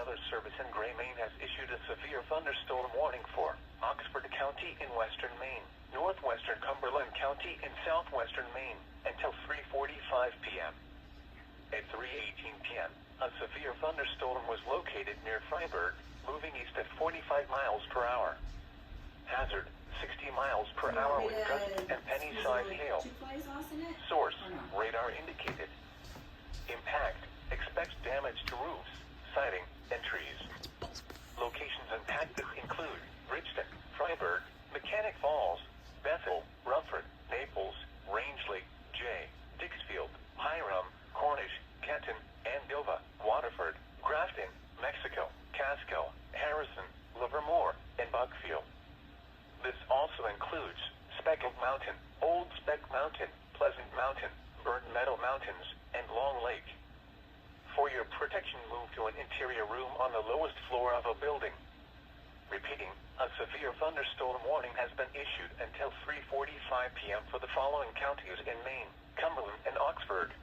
Weather Service in Gray, Maine has issued a severe thunderstorm warning for Oxford County in western Maine, northwestern Cumberland County in southwestern Maine, until 3:45 p.m. At 3:18 p.m., a severe thunderstorm was located near Freiburg, moving east at 45 miles per hour. Hazard, 60 miles per hour with gusts and penny-sized hail. Source, radar indicated. Impact, expects damage to roofs, siding, and trees. Locations impacted include Bridgeton, Freiburg, Mechanic Falls, Bethel, Rumford, Naples, Rangeley, Jay, Dixfield, Hiram, Cornish, Canton, Andover, Waterford, Grafton, Mexico, Casco, Harrison, Livermore, and Buckfield. This also includes Speckled Mountain, Old Speck Mountain, Pleasant Mountain, Burnt Meadow Mountains, and Long Lake. For your protection, move to an interior room on the lowest floor of a building. Repeating, a severe thunderstorm warning has been issued until 3:45 p.m. for the following counties in Maine: Cumberland and Oxford.